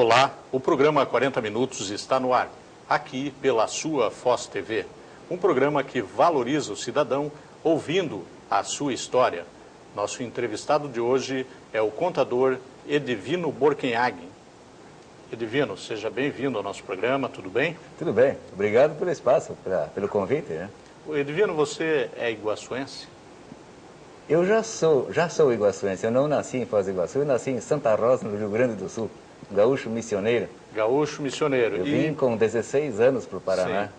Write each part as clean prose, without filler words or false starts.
Olá, o programa 40 Minutos está no ar, aqui pela sua Foz TV. Um programa que valoriza o cidadão ouvindo a sua história. Nosso entrevistado de hoje é o contador Edivino Borkenhagen. Edivino, seja bem-vindo ao nosso programa, tudo bem? Tudo bem, obrigado pelo espaço, pelo convite, né? Edivino, você é iguaçuense? Eu já sou iguaçuense, eu não nasci em Foz do Iguaçu, eu nasci em Santa Rosa, no Rio Grande do Sul, gaúcho missioneiro. Gaúcho missioneiro. Eu vim com 16 anos para o Paraná. Sim.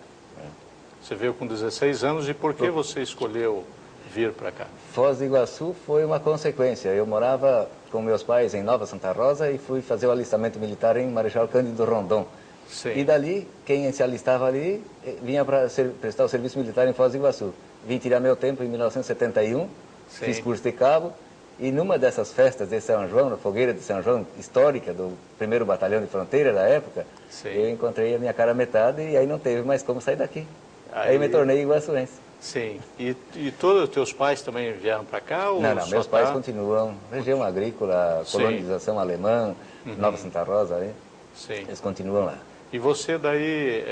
Você veio com 16 anos e por que você escolheu vir para cá? Foz do Iguaçu foi uma consequência. Eu morava com meus pais em Nova Santa Rosa e fui fazer o alistamento militar em Marechal Cândido Rondon. Sim. E dali, quem se alistava ali, vinha para prestar o serviço militar em Foz do Iguaçu. Vim tirar meu tempo em 1971, Sim. fiz curso de cabo, e numa dessas festas de São João, na fogueira de São João, histórica, do 1º Batalhão de Fronteira da época, Sim. eu encontrei a minha cara metade e aí não teve mais como sair daqui. Aí me tornei iguaçuense. Sim. E todos os teus pais também vieram para cá? Ou Não, meus pais continuam. Região agrícola, Sim. colonização alemã, Nova Santa Rosa, aí, Sim. eles continuam lá. E você daí,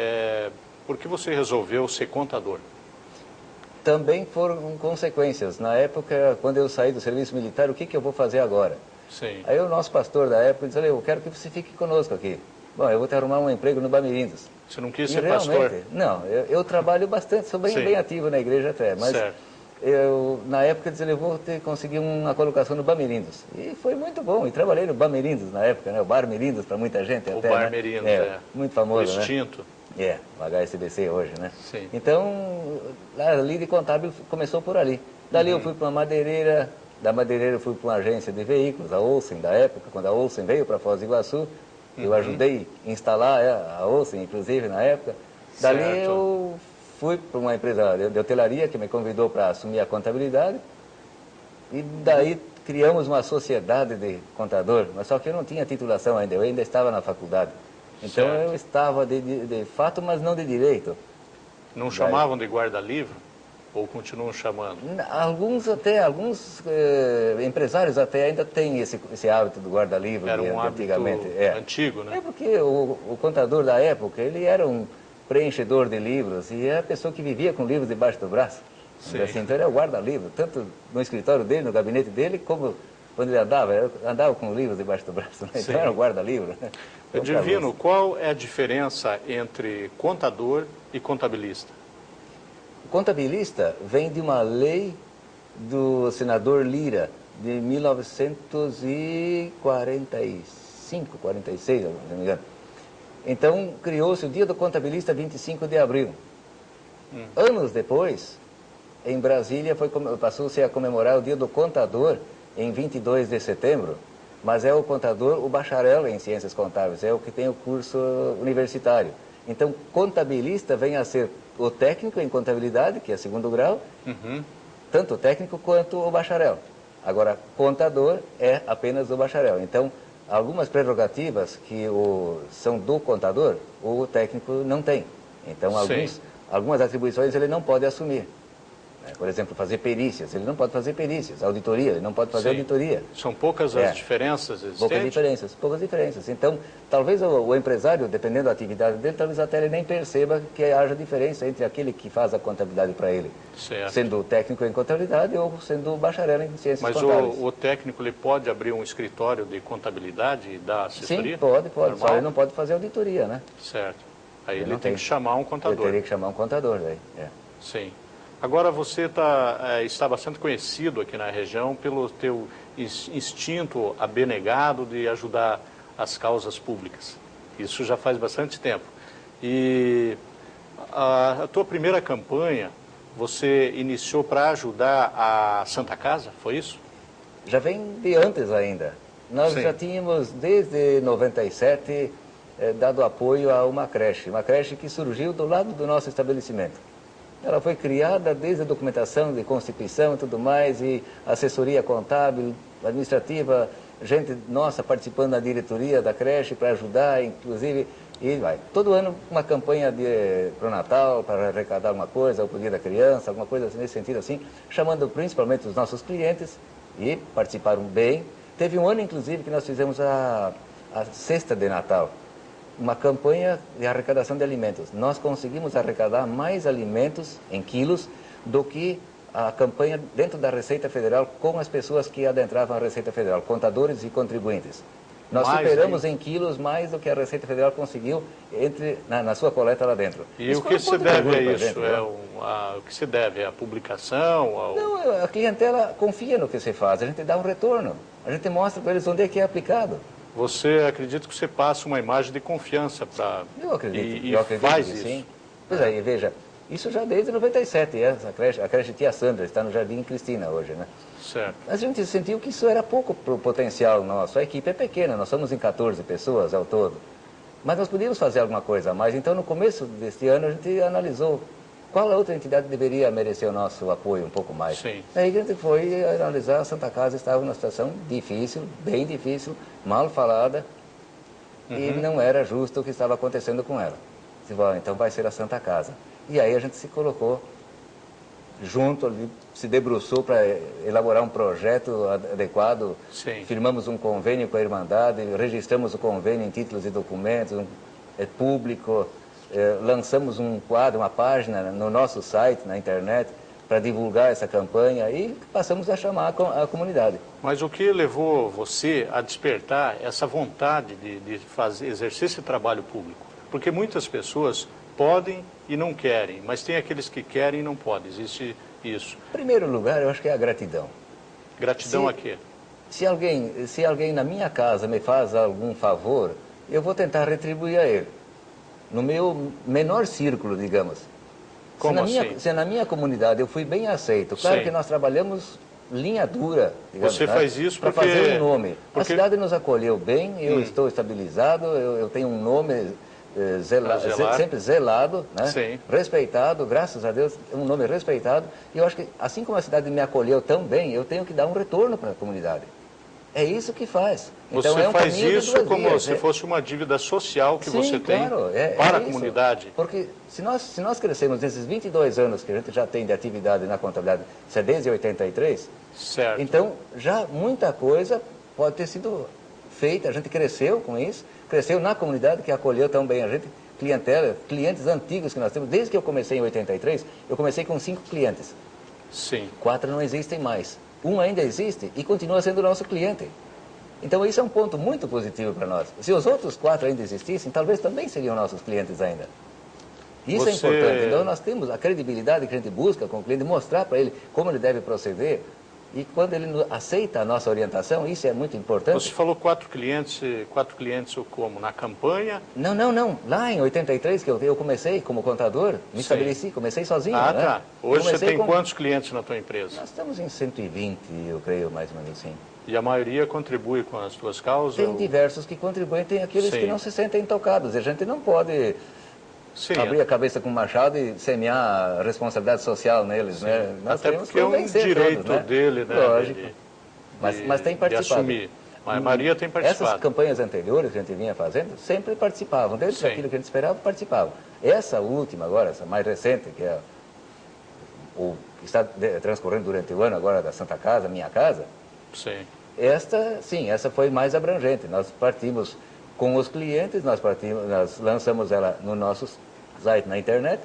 por que você resolveu ser contador? Também foram consequências. Na época, quando eu saí do serviço militar, o que eu vou fazer agora? Sim. Aí o nosso pastor da época disse, olha, eu quero que você fique conosco aqui. Bom, eu vou te arrumar um emprego no Bamirindos. Você não quis E ser realmente, pastor? não, eu trabalho bastante, sou bem ativo na igreja até, mas certo. eu, na época, disse, eu vou conseguir uma colocação no Bamirindos. E foi muito bom, e trabalhei no Bamirindos na época, né? O Bar Mirindos para muita gente O até, Bar né? Mirindos, muito famoso, o extinto. né? O HSBC hoje, né? Sim. Então, ali de contábil começou por ali. Dali eu fui para uma madeireira, da madeireira eu fui para uma agência de veículos, a Olsen da época, quando a Olsen veio para Foz do Iguaçu, eu ajudei a instalar a Olsen, inclusive, na época. Dali Certo. eu fui para uma empresa de hotelaria que me convidou para assumir a contabilidade. E daí criamos uma sociedade de contador, mas só que eu não tinha titulação ainda, eu ainda estava na faculdade. Então Certo. eu estava de fato, mas não de direito. Não chamavam de guarda-livro? Ou continuam chamando? Alguns empresários até ainda têm esse hábito do guarda-livro. Era um hábito antigamente. antigo, né? É porque o contador da época, ele era um preenchedor de livros e era a pessoa que vivia com livros debaixo do braço. Sim. Assim, então ele era o guarda-livro, tanto no escritório dele, no gabinete dele, como quando ele andava com livros debaixo do braço. Né? Sim. Então era o guarda-livro. Né? Edivino, qual é a diferença entre contador e contabilista? O contabilista vem de uma lei do senador Lira, de 1945, 46, se não me engano. Então, criou-se o Dia do Contabilista, 25 de abril. Anos depois, em Brasília, passou-se a comemorar o Dia do Contador, em 22 de setembro, mas é o contador, o bacharel em ciências contábeis, é o que tem o curso universitário. Então, contabilista vem a ser o técnico em contabilidade, que é 2º grau, tanto o técnico quanto o bacharel. Agora, contador é apenas o bacharel. Então, algumas prerrogativas que são do contador, o técnico não tem. Então, algumas atribuições ele não pode assumir. Por exemplo, fazer perícias, ele não pode fazer perícias. Auditoria, ele não pode fazer auditoria. São poucas as diferenças existentes? Poucas diferenças. Então, talvez o empresário, dependendo da atividade dele, talvez até ele nem perceba que haja diferença entre aquele que faz a contabilidade para ele. Certo. Sendo técnico em contabilidade ou sendo bacharel em ciências Mas contábeis. o técnico ele pode abrir um escritório de contabilidade e dar assessoria? Sim, pode. Normal? Só ele não pode fazer auditoria, né? Certo. Aí ele não tem que chamar um contador. Ele teria que chamar um contador, daí. Sim. Agora você está bastante conhecido aqui na região pelo teu instinto abnegado de ajudar as causas públicas. Isso já faz bastante tempo. E a tua primeira campanha, você iniciou para ajudar a Santa Casa, foi isso? Já vem de antes ainda. Nós já tínhamos, desde 97, dado apoio a uma creche que surgiu do lado do nosso estabelecimento. Ela foi criada desde a documentação de constituição e tudo mais, e assessoria contábil, administrativa, gente nossa participando da diretoria da creche para ajudar, inclusive, e vai. Todo ano uma campanha para o Natal, para arrecadar alguma coisa, o Dia da Criança, alguma coisa nesse sentido assim, chamando principalmente os nossos clientes, e participaram bem. Teve um ano, inclusive, que nós fizemos a cesta de Natal, uma campanha de arrecadação de alimentos. Nós conseguimos arrecadar mais alimentos em quilos do que a campanha dentro da Receita Federal com as pessoas que adentravam a Receita Federal, contadores e contribuintes. Nós superamos em quilos mais do que a Receita Federal conseguiu na sua coleta lá dentro. E o que se deve a isso? O que se deve? A publicação? Não, a clientela confia no que se faz, a gente dá um retorno, a gente mostra para eles onde é que é aplicado. Você acredita que você passa uma imagem de confiança para... Eu acredito, e eu acredito faz que isso. Sim. Pois aí, veja, isso já desde 97, a creche Tia Sandra está no Jardim Cristina hoje, né? Certo. A gente sentiu que isso era pouco para o potencial nosso. A equipe é pequena, nós somos em 14 pessoas ao todo. Mas nós podíamos fazer alguma coisa a mais. Então, no começo deste ano, a gente analisou qual outra entidade deveria merecer o nosso apoio um pouco mais. Sim. Aí a gente foi analisar, a Santa Casa estava numa situação difícil, bem difícil, mal falada, e não era justo o que estava acontecendo com ela. Então vai ser a Santa Casa. E aí a gente se colocou junto ali, se debruçou para elaborar um projeto adequado. Sim. Firmamos um convênio com a Irmandade, registramos o convênio em títulos e documentos, público, lançamos um quadro, uma página no nosso site, na internet, para divulgar essa campanha e passamos a chamar a comunidade. Mas o que levou você a despertar essa vontade de exercer esse trabalho público? Porque muitas pessoas podem e não querem, mas tem aqueles que querem e não podem. Existe isso. Em primeiro lugar, eu acho que é a gratidão. Gratidão a quê? Se alguém na minha casa me faz algum favor, eu vou tentar retribuir a ele. No meu menor círculo, digamos. Como assim? Se na minha comunidade eu fui bem aceito, claro Sim. que nós trabalhamos linha dura, digamos, você faz isso para porque... fazer um nome. Porque... A cidade nos acolheu bem, eu estou estabilizado, eu tenho um nome sempre zelado, né? Sim. Respeitado, graças a Deus, um nome respeitado. E eu acho que, assim como a cidade me acolheu tão bem, eu tenho que dar um retorno para a comunidade. É isso que faz. Então, você um faz isso como vias, se fosse uma dívida social que Sim, você claro, tem para a isso. comunidade. Porque se nós crescemos nesses 22 anos que a gente já tem de atividade na contabilidade, isso é desde 83, certo. Então já muita coisa pode ter sido feita, a gente cresceu com isso, cresceu na comunidade que acolheu tão bem a gente, clientes antigos que nós temos, desde que eu comecei em 83, eu comecei com 5 clientes. Sim. 4 não existem mais. Um ainda existe e continua sendo nosso cliente. Então isso é um ponto muito positivo para nós. Se os outros 4 ainda existissem, talvez também seriam nossos clientes ainda. Isso é importante. Então nós temos a credibilidade que a gente busca com o cliente, mostrar para ele como ele deve proceder. E quando ele aceita a nossa orientação, isso é muito importante. Você falou 4 clientes ou como? Na campanha? Não. Lá em 83, que eu comecei como contador, me estabeleci, comecei sozinho. Ah, né? tá. Hoje você tem quantos clientes na tua empresa? Nós estamos em 120, eu creio, mais ou menos assim. E a maioria contribui com as tuas causas? Tem diversos que contribuem, tem aqueles Sim. que não se sentem tocados. A gente não pode abrir a cabeça com o machado e semear a responsabilidade social neles, né? Nós até porque é um direito todos, né? dele, né? Lógico. Mas tem participado. De assumir. A Maria tem participado. Essas campanhas anteriores que a gente vinha fazendo, sempre participavam. Dentro daquilo que a gente esperava, participavam. Essa última agora, essa mais recente, que é o que está transcorrendo durante o ano agora da Santa Casa, Minha Casa, sim. Essa foi mais abrangente. Nós partimos com os clientes, nós lançamos ela no nosso site na internet,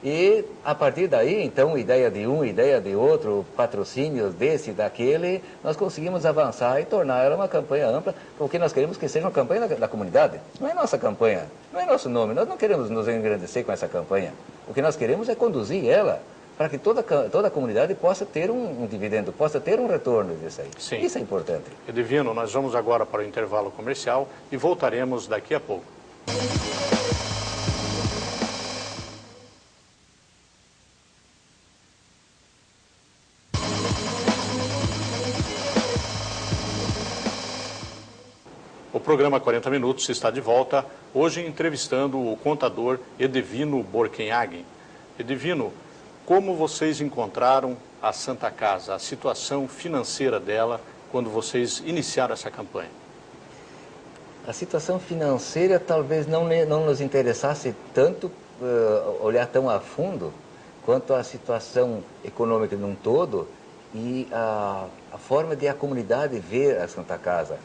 e a partir daí, então, ideia de um, ideia de outro, patrocínios desse, daquele, nós conseguimos avançar e tornar ela uma campanha ampla, porque nós queremos que seja uma campanha da comunidade. Não é nossa campanha, não é nosso nome, nós não queremos nos engrandecer com essa campanha. O que nós queremos é conduzir ela para que toda a comunidade possa ter um dividendo, possa ter um retorno disso aí. Sim. Isso é importante. Edivino, nós vamos agora para o intervalo comercial e voltaremos daqui a pouco. O programa 40 Minutos está de volta, hoje entrevistando o contador Edivino Borkenhagen. Edivino, como vocês encontraram a Santa Casa, a situação financeira dela, quando vocês iniciaram essa campanha? A situação financeira talvez não nos interessasse tanto olhar tão a fundo quanto a situação econômica num todo e a forma de a comunidade ver a Santa Casa.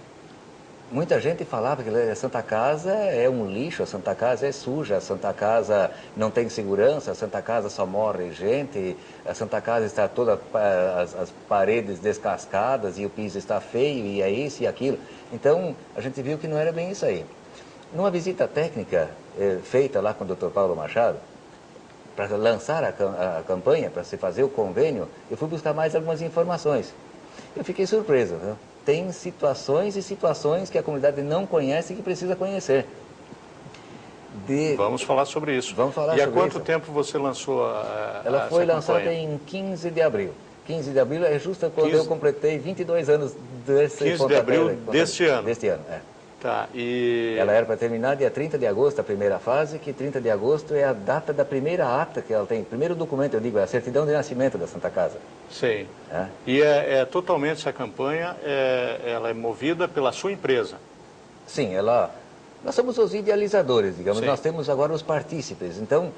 muita gente falava que a Santa Casa é um lixo, a Santa Casa é suja, a Santa Casa não tem segurança, a Santa Casa só morre gente, a Santa Casa está toda, as paredes descascadas e o piso está feio e é isso e aquilo. Então, a gente viu que não era bem isso aí. Numa visita técnica feita lá com o Dr. Paulo Machado, para lançar a campanha, para se fazer o convênio, eu fui buscar mais algumas informações. Eu fiquei surpreso, viu? Tem situações e situações que a comunidade não conhece e que precisa conhecer. Vamos falar sobre isso. Vamos falar sobre isso. E há quanto tempo você lançou Ela foi lançada em 15 de abril. 15 de abril é justo quando eu completei 22 anos desse 15 de abril deste ano? Deste ano, é. Tá, e... Ela era para terminar dia 30 de agosto, a primeira fase, que 30 de agosto é a data da primeira ata que ela tem. Primeiro documento, eu digo, é a certidão de nascimento da Santa Casa. Sim. É. E totalmente essa campanha, ela é movida pela sua empresa? Sim, nós somos os idealizadores, digamos. Sim. Nós temos agora os partícipes. Então,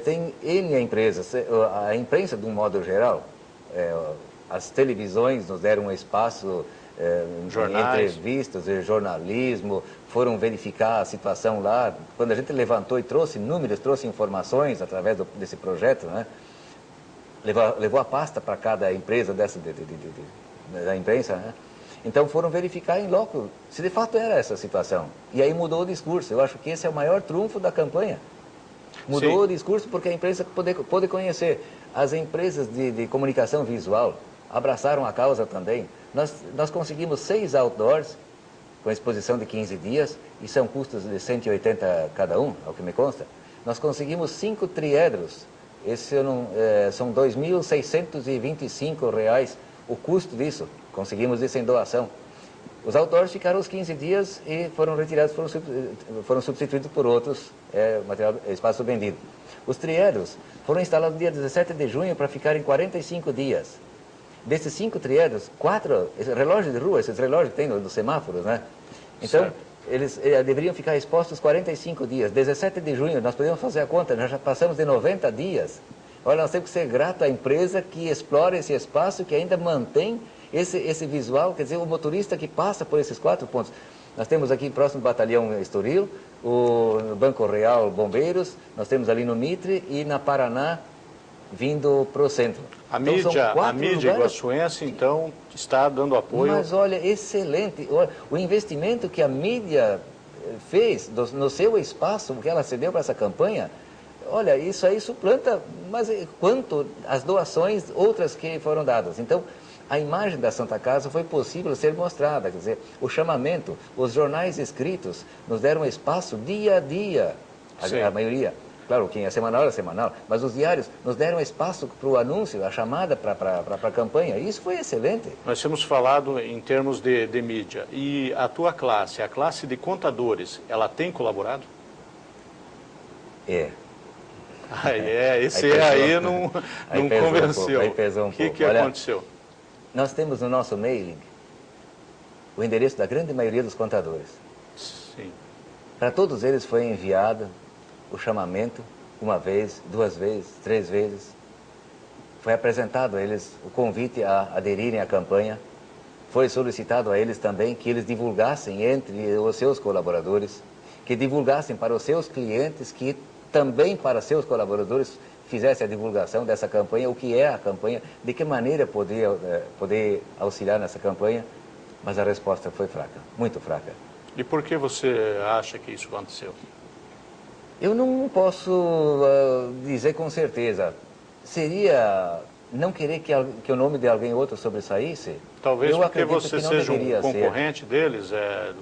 tem N empresas. A imprensa, de um modo geral, as televisões nos deram um espaço... entrevistas, jornalismo, foram verificar a situação lá. Quando a gente levantou e trouxe números, trouxe informações através desse projeto, né? Levou a pasta para cada empresa da imprensa, né? Então foram verificar em loco se de fato era essa situação. E aí mudou o discurso. Eu acho que esse é o maior trunfo da campanha. Mudou Sim. o discurso porque a imprensa pôde conhecer. As empresas de comunicação visual abraçaram a causa também. Nós conseguimos 6 outdoors com exposição de 15 dias e são custos de 180 cada um, ao que me consta. Nós conseguimos 5 triedros, são R$ 2.625 o custo disso, conseguimos isso em doação. Os outdoors ficaram os 15 dias e foram retirados, foram substituídos por outros espaço vendido. Os triedros foram instalados no dia 17 de junho para ficarem 45 dias. Desses 5 triedros, 4 relógios de rua, esses relógios que tem nos semáforos, né? Então, eles deveriam ficar expostos 45 dias. 17 de junho, nós podemos fazer a conta, nós já passamos de 90 dias. Olha, nós temos que ser grato à empresa que explora esse espaço, que ainda mantém esse visual, quer dizer, o motorista que passa por esses 4 pontos. Nós temos aqui próximo Batalhão Estoril, o Banco Real Bombeiros, nós temos ali no Mitre e na Paraná, vindo para o centro. A mídia iguaçuense, então, está dando apoio. Mas olha, excelente. O investimento que a mídia fez no seu espaço, que ela cedeu para essa campanha, olha, isso aí suplanta, mas quanto as doações outras que foram dadas. Então, a imagem da Santa Casa foi possível ser mostrada, quer dizer, o chamamento, os jornais escritos nos deram espaço dia a dia, a maioria. Claro, quem é semanal, mas os diários nos deram espaço para o anúncio, a chamada para a campanha. Isso foi excelente. Nós temos falado em termos de mídia. E a tua classe, a classe de contadores, ela tem colaborado? Esse aí não convenceu. Aí pesou um pouco. O que aconteceu? Nós temos no nosso mailing o endereço da grande maioria dos contadores. Sim. Para todos eles foi enviado o chamamento, 1 vez, 2 vezes, 3 vezes. Foi apresentado a eles o convite a aderirem à campanha. Foi solicitado a eles também que eles divulgassem entre os seus colaboradores, que divulgassem para os seus clientes, que também para seus colaboradores fizessem a divulgação dessa campanha, o que é a campanha, de que maneira poder auxiliar nessa campanha. Mas a resposta foi fraca, muito fraca. E por que você acha que isso aconteceu? Eu não posso dizer com certeza. Seria não querer que o nome de alguém outro sobressaísse? Talvez porque você seja um concorrente deles,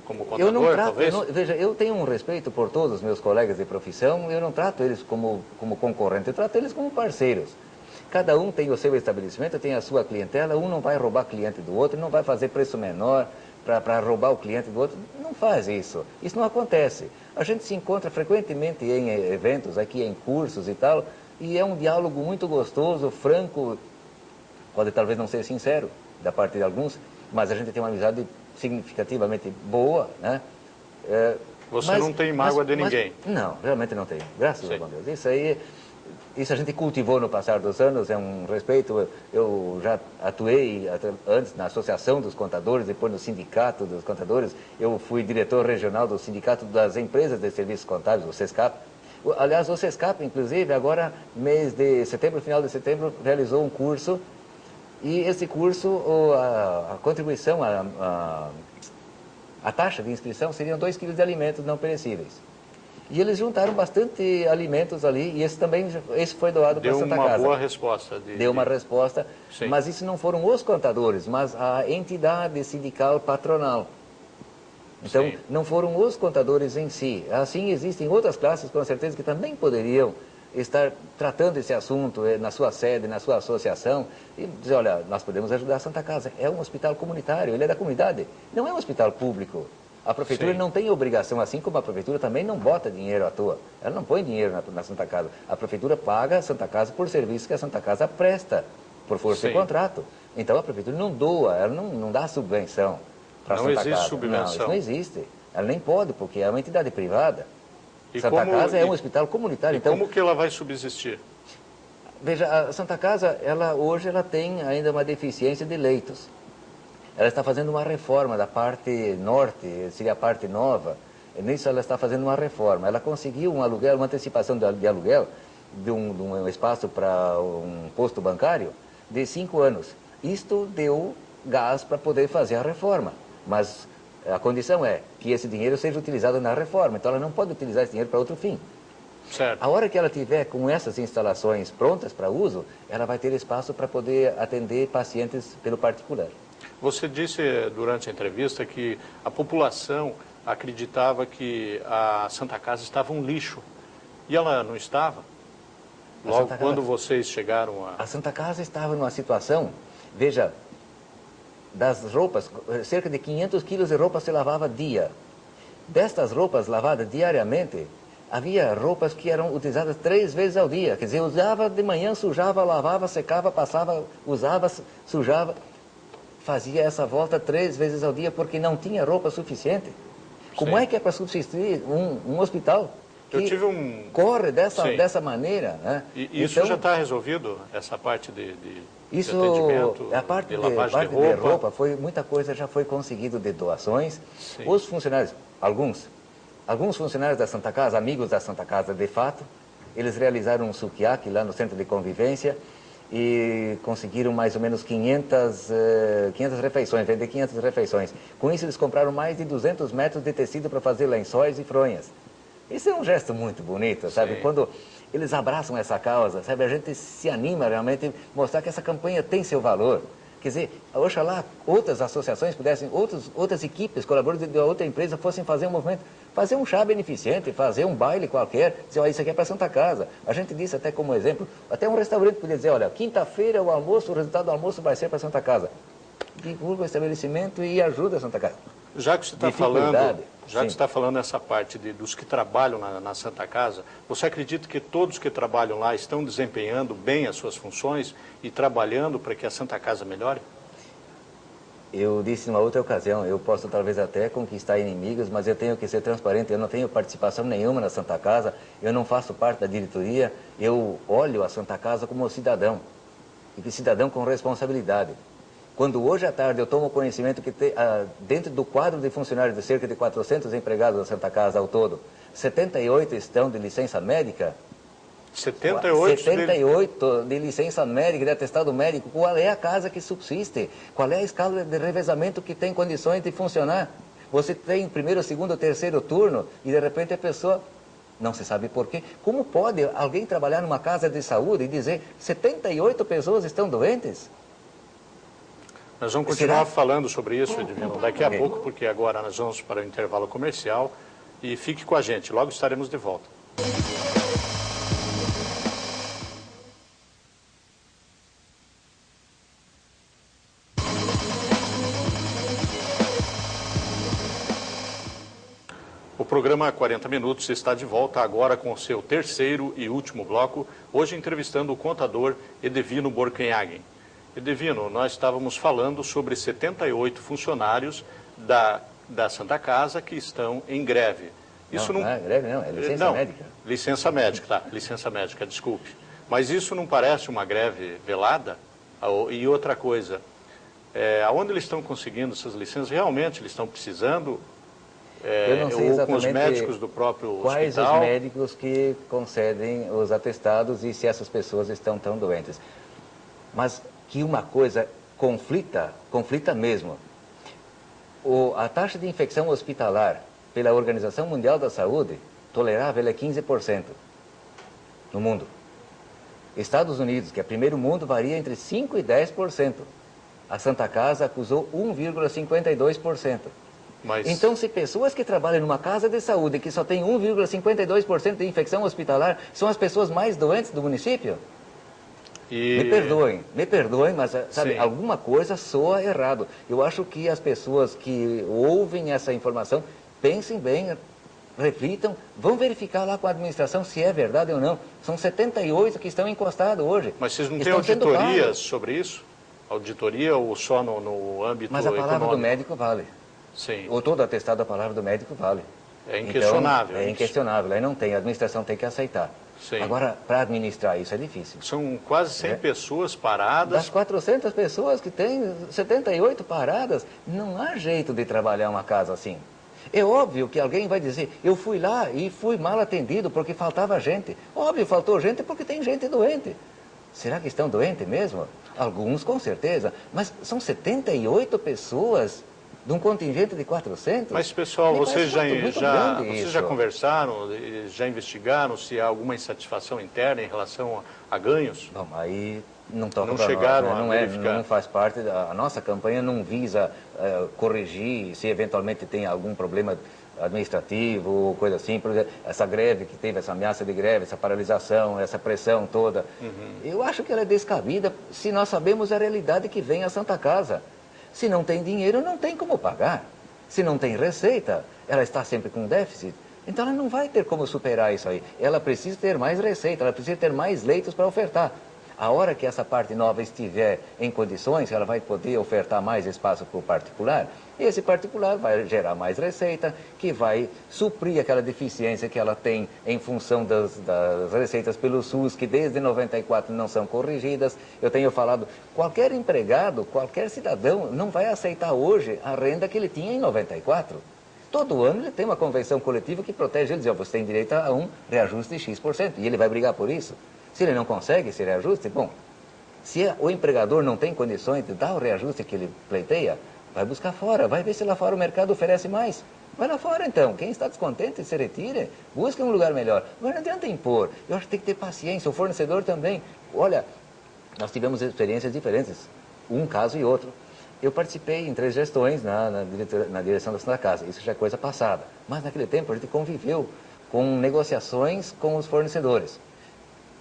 como contador, eu não trato, talvez? Veja, eu tenho um respeito por todos os meus colegas de profissão, eu não trato eles como concorrente, eu trato eles como parceiros. Cada um tem o seu estabelecimento, tem a sua clientela, um não vai roubar cliente do outro, não vai fazer preço menor para roubar o cliente do outro, não faz isso. Isso não acontece. A gente se encontra frequentemente em eventos, aqui em cursos e tal, e é um diálogo muito gostoso, franco, pode talvez não ser sincero da parte de alguns, mas a gente tem uma amizade significativamente boa, né? Você não tem mágoa de ninguém? Não, realmente não tenho, graças a Deus. Isso aí, isso a gente cultivou no passar dos anos, é um respeito. Eu já atuei antes na Associação dos Contadores, depois no Sindicato dos Contadores. Eu fui diretor regional do Sindicato das Empresas de Serviços Contábeis, o SESCAP. Aliás, o SESCAP, inclusive, agora, mês de setembro, final de setembro, realizou um curso. E esse curso, a contribuição, a taxa de inscrição seriam 2 quilos de alimentos não perecíveis. E eles juntaram bastante alimentos ali, e esse foi doado para a Santa Casa. Deu uma boa resposta. Deu uma resposta, Sim. Mas isso não foram os contadores, mas a entidade sindical patronal. Então, Sim. não foram os contadores em si. Assim, existem outras classes, com certeza, que também poderiam estar tratando esse assunto na sua sede, na sua associação, e dizer, olha, nós podemos ajudar a Santa Casa. É um hospital comunitário, ele é da comunidade, não é um hospital público. A prefeitura Sim. não tem obrigação, assim como a prefeitura também não bota dinheiro à toa. Ela não põe dinheiro na Santa Casa. A prefeitura paga a Santa Casa por serviço que a Santa Casa presta, por força de contrato. Então a prefeitura não doa, ela não dá subvenção para a Santa Casa. Não existe subvenção. Não, isso não existe. Ela nem pode, porque é uma entidade privada. E Santa Casa é um hospital comunitário. Então, como que ela vai subsistir? Veja, a Santa Casa, hoje ela tem ainda uma deficiência de leitos. Ela está fazendo uma reforma da parte norte, seria a parte nova. Nisso ela está fazendo uma reforma. Ela conseguiu um aluguel, uma antecipação de aluguel de um espaço para um posto bancário de 5 anos. Isto deu gás para poder fazer a reforma. Mas a condição é que esse dinheiro seja utilizado na reforma. Então ela não pode utilizar esse dinheiro para outro fim. Certo. A hora que ela tiver com essas instalações prontas para uso, ela vai ter espaço para poder atender pacientes pelo particular. Você disse durante a entrevista que a população acreditava que a Santa Casa estava um lixo. E ela não estava? Logo quando vocês chegaram a... A Santa Casa estava numa situação, veja, das roupas, cerca de 500 quilos de roupa se lavava dia. Destas roupas lavadas diariamente, havia roupas que eram utilizadas 3 vezes ao dia. Quer dizer, usava de manhã, sujava, lavava, secava, passava, usava, sujava. Fazia essa volta 3 vezes ao dia porque não tinha roupa suficiente. Como é que é para subsistir um hospital que corre dessa maneira? Né? E isso então, já está resolvido, essa parte de atendimento, a parte de lavagem de roupa? Muita coisa já foi conseguido de doações. Sim. Os funcionários, alguns funcionários da Santa Casa, amigos da Santa Casa de fato, eles realizaram um sukiyaki lá no centro de convivência e conseguiram mais ou menos 500 refeições, vender 500 refeições. Com isso eles compraram mais de 200 metros de tecido para fazer lençóis e fronhas. Isso é um gesto muito bonito, sabe? Sim. Quando eles abraçam essa causa, sabe? A gente se anima realmente a mostrar que essa campanha tem seu valor. Quer dizer, oxalá outras associações pudessem, outras equipes, colaboradores de outra empresa fossem fazer um movimento, fazer um chá beneficente, fazer um baile qualquer, dizer, olha, isso aqui é para Santa Casa. A gente disse até como exemplo, até um restaurante podia dizer, olha, quinta-feira o almoço, o resultado do almoço vai ser para Santa Casa. Divulga o estabelecimento e ajuda a Santa Casa. Já que você está falando essa parte dos que trabalham na Santa Casa, você acredita que todos que trabalham lá estão desempenhando bem as suas funções e trabalhando para que a Santa Casa melhore? Eu disse numa outra ocasião, eu posso talvez até conquistar inimigos, mas eu tenho que ser transparente, eu não tenho participação nenhuma na Santa Casa, eu não faço parte da diretoria, eu olho a Santa Casa como cidadão, e cidadão com responsabilidade. Quando hoje à tarde eu tomo conhecimento que dentro do quadro de funcionários de cerca de 400 empregados da Santa Casa ao todo, 78 estão de licença médica. 78 de licença médica, de atestado médico. Qual é a casa que subsiste? Qual é a escala de revezamento que tem condições de funcionar? Você tem primeiro, segundo, terceiro turno e de repente a pessoa... Não se sabe por quê. Como pode alguém trabalhar numa casa de saúde e dizer 78 pessoas estão doentes? Nós vamos continuar falando sobre isso, Edivino, daqui a pouco, porque agora nós vamos para o intervalo comercial. E fique com a gente, logo estaremos de volta. O programa 40 Minutos está de volta agora com o seu terceiro e último bloco, hoje entrevistando o contador Edivino Borkenhagen. Edivino, nós estávamos falando sobre 78 funcionários da Santa Casa que estão em greve. Isso não é greve, não, é licença médica. Licença médica, tá. Licença médica, desculpe. Mas isso não parece uma greve velada? E outra coisa, aonde eles estão conseguindo essas licenças? Realmente eles estão precisando? Eu não sei exatamente com os médicos do próprio quais hospital? os médicos que concedem os atestados e se essas pessoas estão tão doentes. Mas que uma coisa conflita mesmo. A taxa de infecção hospitalar pela Organização Mundial da Saúde, tolerável é 15% no mundo. Estados Unidos, que é primeiro mundo, varia entre 5% e 10%. A Santa Casa acusou 1,52%. Mas... Então, se pessoas que trabalham numa casa de saúde que só tem 1,52% de infecção hospitalar são as pessoas mais doentes do município? Me perdoem, mas sabe, Sim. alguma coisa soa errado. Eu acho que as pessoas que ouvem essa informação pensem bem, reflitam, vão verificar lá com a administração se é verdade ou não. São 78 que estão encostados hoje. Mas vocês não têm auditorias sobre isso? Auditoria ou só no âmbito Mas a palavra econômico? do médico vale. Sim. Ou todo atestado a palavra do médico vale. É inquestionável. Então, é inquestionável, aí não tem, a administração tem que aceitar. Sim. Agora, para administrar isso é difícil. São quase 100 pessoas paradas. Das 400 pessoas que tem 78 paradas, não há jeito de trabalhar uma casa assim. É óbvio que alguém vai dizer, eu fui lá e fui mal atendido porque faltava gente. Óbvio, faltou gente porque tem gente doente. Será que estão doentes mesmo? Alguns com certeza, mas são 78 pessoas de um contingente de 400? Mas, pessoal, vocês vocês já conversaram, já investigaram se há alguma insatisfação interna em relação a ganhos? Bom, aí não toca Não para chegaram nós, né? a Não verificar. Não faz parte, a nossa campanha não visa corrigir se eventualmente tem algum problema administrativo ou coisa assim. Por exemplo, essa greve que teve, essa ameaça de greve, essa paralisação, essa pressão toda, eu acho que ela é descabida se nós sabemos a realidade que vem à Santa Casa. Se não tem dinheiro, não tem como pagar. Se não tem receita, ela está sempre com déficit. Então ela não vai ter como superar isso aí. Ela precisa ter mais receita, ela precisa ter mais leitos para ofertar. A hora que essa parte nova estiver em condições, ela vai poder ofertar mais espaço para o particular, e esse particular vai gerar mais receita, que vai suprir aquela deficiência que ela tem em função das receitas pelo SUS, que desde 94 não são corrigidas. Eu tenho falado, qualquer empregado, qualquer cidadão não vai aceitar hoje a renda que ele tinha em 94. Todo ano ele tem uma convenção coletiva que protege ele, diz, você tem direito a um reajuste de X%, e ele vai brigar por isso. Se ele não consegue esse reajuste, bom, se o empregador não tem condições de dar o reajuste que ele pleiteia, vai buscar fora, vai ver se lá fora o mercado oferece mais. Vai lá fora então, quem está descontente se retire, busque um lugar melhor. Mas não adianta impor, eu acho que tem que ter paciência, o fornecedor também. Olha, nós tivemos experiências diferentes, um caso e outro. Eu participei em 3 gestões na direção da Santa Casa, isso já é coisa passada. Mas naquele tempo a gente conviveu com negociações com os fornecedores.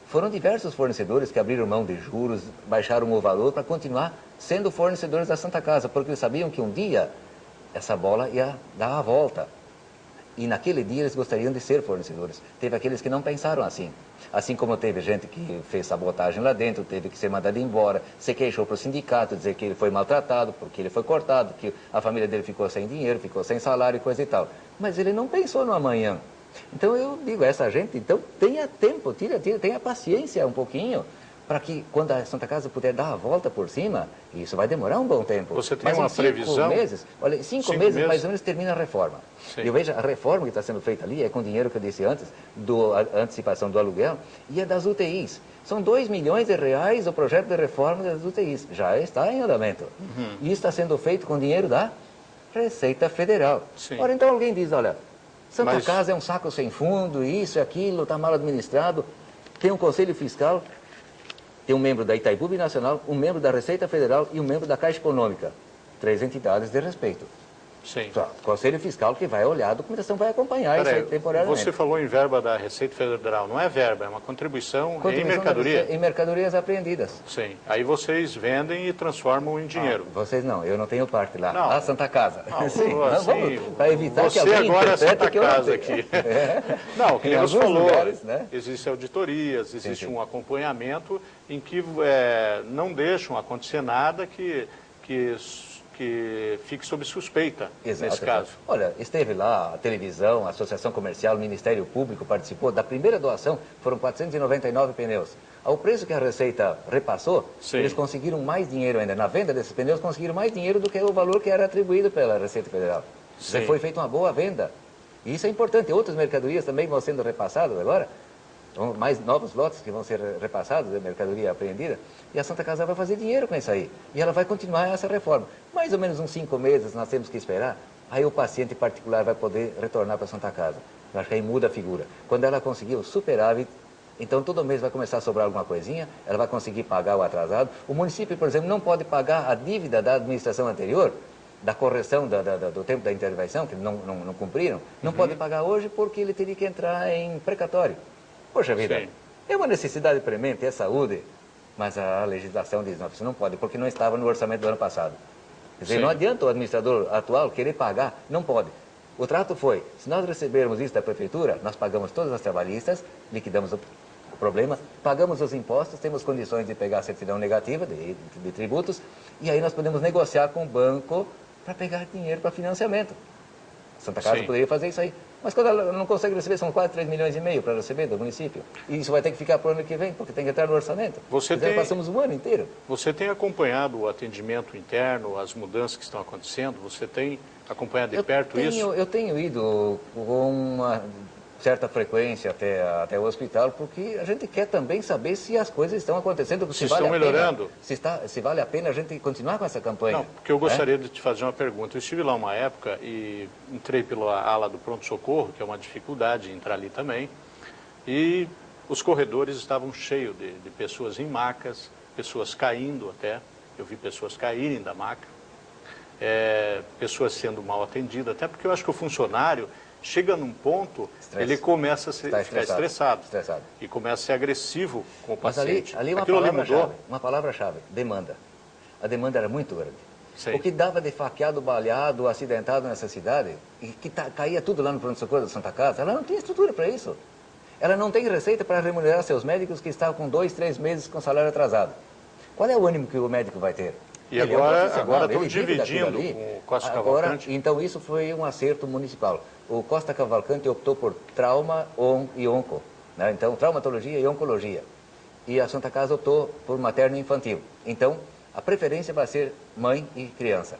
Foram diversos fornecedores que abriram mão de juros, baixaram o valor para continuar sendo fornecedores da Santa Casa, porque eles sabiam que um dia essa bola ia dar a volta. E naquele dia eles gostariam de ser fornecedores. Teve aqueles que não pensaram assim. Assim como teve gente que fez sabotagem lá dentro, teve que ser mandado embora, se queixou para o sindicato, dizer que ele foi maltratado, porque ele foi cortado, que a família dele ficou sem dinheiro, ficou sem salário e coisa e tal. Mas ele não pensou no amanhã. Então eu digo a essa gente, então tenha tempo, tenha paciência um pouquinho, para que quando a Santa Casa puder dar a volta por cima, e isso vai demorar um bom tempo. Você tem uma previsão? 5 meses, olha, 5 meses mais ou menos termina a reforma. Sim. Eu vejo a reforma que está sendo feita ali, é com dinheiro que eu disse antes, a antecipação do aluguel, e é das UTIs. São 2 milhões de reais o projeto de reforma das UTIs, já está em andamento. E isso está sendo feito com dinheiro da Receita Federal. Sim. Ora, então alguém diz, olha, Santa Casa é um saco sem fundo, isso e aquilo, está mal administrado. Tem um conselho fiscal, tem um membro da Itaipu Binacional, um membro da Receita Federal e um membro da Caixa Econômica. 3 entidades de respeito. Sim. Conselho Fiscal que vai olhar, a documentação vai acompanhar isso aí temporariamente. Você falou em verba da Receita Federal, não é verba, é uma contribuição em mercadoria. Em mercadorias apreendidas. Sim, aí vocês vendem e transformam em dinheiro. Vocês não, eu não tenho parte lá. Não. A Santa Casa. Não, Sim, assim, para evitar que você alguém agora é interprete Santa que eu não Casa tenho. aqui. Não, que Em nem você alguns falou, lugares, né? existem auditorias, existe sim. um acompanhamento em que não deixam acontecer nada que que fique sob suspeita Exato, nesse caso. Olha, esteve lá a televisão, a Associação Comercial, o Ministério Público participou. Da primeira doação foram 499 pneus. Ao preço que a Receita repassou, Sim. eles conseguiram mais dinheiro ainda. Na venda desses pneus, conseguiram mais dinheiro do que o valor que era atribuído pela Receita Federal. Já foi feita uma boa venda. E isso é importante. Outras mercadorias também vão sendo repassadas agora. Mais novos lotes que vão ser repassados, de mercadoria apreendida, e a Santa Casa vai fazer dinheiro com isso aí. E ela vai continuar essa reforma. Mais ou menos uns 5 meses nós temos que esperar, aí o paciente particular vai poder retornar para a Santa Casa. Eu acho que aí muda a figura. Quando ela conseguir o superávit, então todo mês vai começar a sobrar alguma coisinha, ela vai conseguir pagar o atrasado. O município, por exemplo, não pode pagar a dívida da administração anterior, da correção do tempo da intervenção, que não cumpriram, não pode pagar hoje porque ele teria que entrar em precatório. Poxa vida, Sim. É uma necessidade premente, é saúde, mas a legislação diz, não, você não pode, porque não estava no orçamento do ano passado. Quer dizer, Sim. não adianta o administrador atual querer pagar, não pode. O trato foi, se nós recebermos isso da prefeitura, nós pagamos todas as trabalhistas, liquidamos o problema, pagamos os impostos, temos condições de pegar a certidão negativa de tributos, e aí nós podemos negociar com o banco para pegar dinheiro para financiamento. A Santa Casa Sim. poderia fazer isso aí. Mas quando ela não consegue receber, são quase 3,5 milhões para receber do município. E isso vai ter que ficar para o ano que vem, porque tem que entrar no orçamento. Então, passamos um ano inteiro. Você tem acompanhado o atendimento interno, as mudanças que estão acontecendo? Você tem acompanhado de perto isso? Eu tenho ido com uma certa frequência até o hospital, porque a gente quer também saber se as coisas estão acontecendo, Se estão melhorando. Se vale a pena a gente continuar com essa campanha. Não, porque eu gostaria de te fazer uma pergunta. Eu estive lá uma época e entrei pela ala do pronto-socorro, que é uma dificuldade entrar ali também, e os corredores estavam cheios de pessoas em macas, pessoas caindo até. Eu vi pessoas caírem da maca, pessoas sendo mal atendidas, até porque eu acho que o funcionário chega num ponto, ele começa a ficar estressado e começa a ser agressivo com o paciente. Mas ali uma palavra-chave, demanda. A demanda era muito grande. Sim. O que dava de faqueado, baleado, acidentado nessa cidade, e que caía tudo lá no pronto-socorro da Santa Casa, ela não tem estrutura para isso. Ela não tem receita para remunerar seus médicos que estavam com 2, 3 meses com salário atrasado. Qual é o ânimo que o médico vai ter? E agora estão dividindo com o Costa Cavalcante. Então isso foi um acerto municipal. O Costa Cavalcante optou por trauma e onco, né? Então traumatologia e oncologia. E a Santa Casa optou por materno e infantil. Então a preferência vai ser mãe e criança.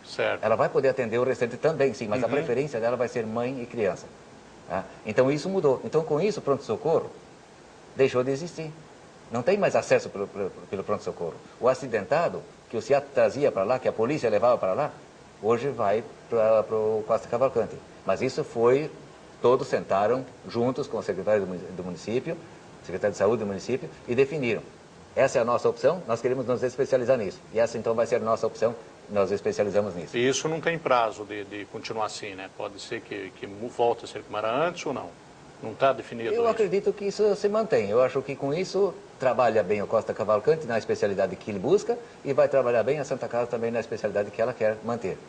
Certo. Ela vai poder atender o restante também, sim, mas a preferência dela vai ser mãe e criança. Tá? Então isso mudou. Então com isso o pronto-socorro deixou de existir. Não tem mais acesso pelo pronto-socorro. O acidentado, que o SEAT trazia para lá, que a polícia levava para lá, hoje vai para o Costa Cavalcante. Mas isso foi, todos sentaram juntos com o secretário do município, secretário de saúde do município, e definiram. Essa é a nossa opção, nós queremos nos especializar nisso. E essa então vai ser a nossa opção, nós especializamos nisso. E isso não tem prazo de continuar assim, né? Pode ser que volte a ser como era antes ou não? Não está definido Eu acredito que isso se mantém. Eu acho que com isso trabalha bem o Costa Cavalcante na especialidade que ele busca e vai trabalhar bem a Santa Casa também na especialidade que ela quer manter.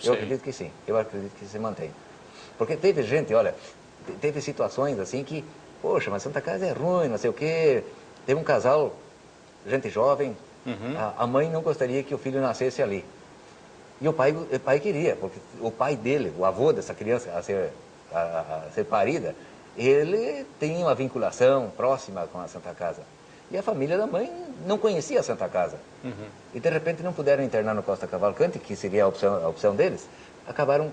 Eu acredito que sim. Eu acredito que se mantém. Porque teve gente, olha, teve situações assim que, poxa, mas Santa Casa é ruim, não sei o quê. Teve um casal, gente jovem, a mãe não gostaria que o filho nascesse ali. E o pai queria, porque o pai dele, o avô dessa criança a ser parida, ele tem uma vinculação próxima com a Santa Casa. E a família da mãe não conhecia a Santa Casa. E de repente não puderam internar no Costa Cavalcante, que seria a opção deles, acabaram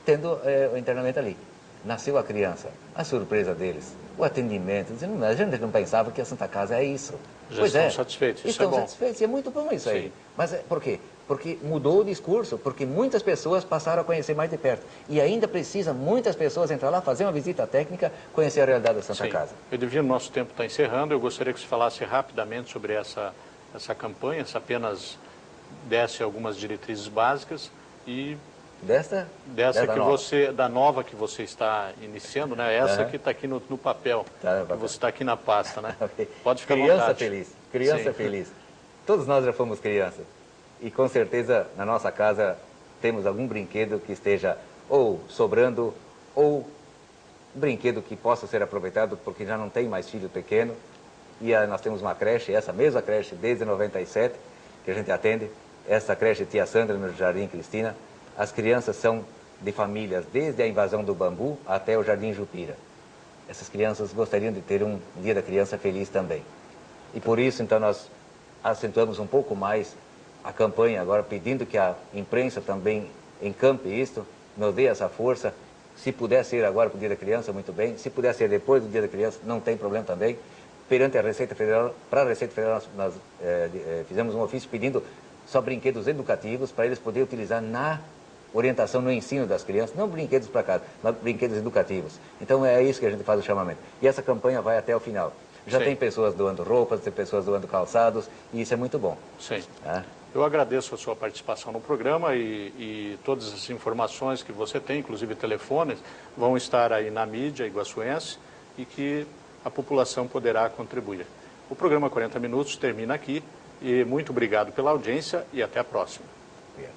tendo o internamento ali. Nasceu a criança, a surpresa deles, o atendimento, dizendo, a gente não pensava que a Santa Casa é isso. Já estão satisfeitos, isso é bom. Estão satisfeitos, e é muito bom isso aí. Mas por quê? Porque mudou o discurso, porque muitas pessoas passaram a conhecer mais de perto. E ainda precisa muitas pessoas entrar lá, fazer uma visita técnica, conhecer a realidade da Santa Casa. Eu devia, no nosso tempo está encerrando, eu gostaria que você falasse rapidamente sobre essa campanha, se apenas desse algumas diretrizes básicas e dessa da nova que você está iniciando, né? Essa que está aqui no papel, que você está aqui na pasta, né? Pode ficar à vontade. Criança feliz. Todos nós já fomos crianças. E com certeza na nossa casa temos algum brinquedo que esteja ou sobrando ou um brinquedo que possa ser aproveitado porque já não tem mais filho pequeno. E nós temos uma creche, essa mesma creche desde 97 que a gente atende. essa creche Tia Sandra no Jardim Cristina, as crianças são de famílias desde a invasão do Bambu até o Jardim Jupira. Essas crianças gostariam de ter um Dia da Criança feliz também. E por isso, então, nós acentuamos um pouco mais a campanha agora, pedindo que a imprensa também encampe isto, nos dê essa força. Se puder ser agora para o Dia da Criança, muito bem. Se puder ser depois do Dia da Criança, não tem problema também. Perante a Receita Federal, para a Receita Federal, nós fizemos um ofício pedindo só brinquedos educativos para eles poderem utilizar na orientação, no ensino das crianças, não brinquedos para casa, mas brinquedos educativos. Então é isso que a gente faz o chamamento. E essa campanha vai até o final. Já tem pessoas doando roupas, tem pessoas doando calçados, e isso é muito bom. Sim. Eu agradeço a sua participação no programa e todas as informações que você tem, inclusive telefones, vão estar aí na mídia iguaçuense e que a população poderá contribuir. O programa 40 Minutos termina aqui e muito obrigado pela audiência e até a próxima. Obrigado.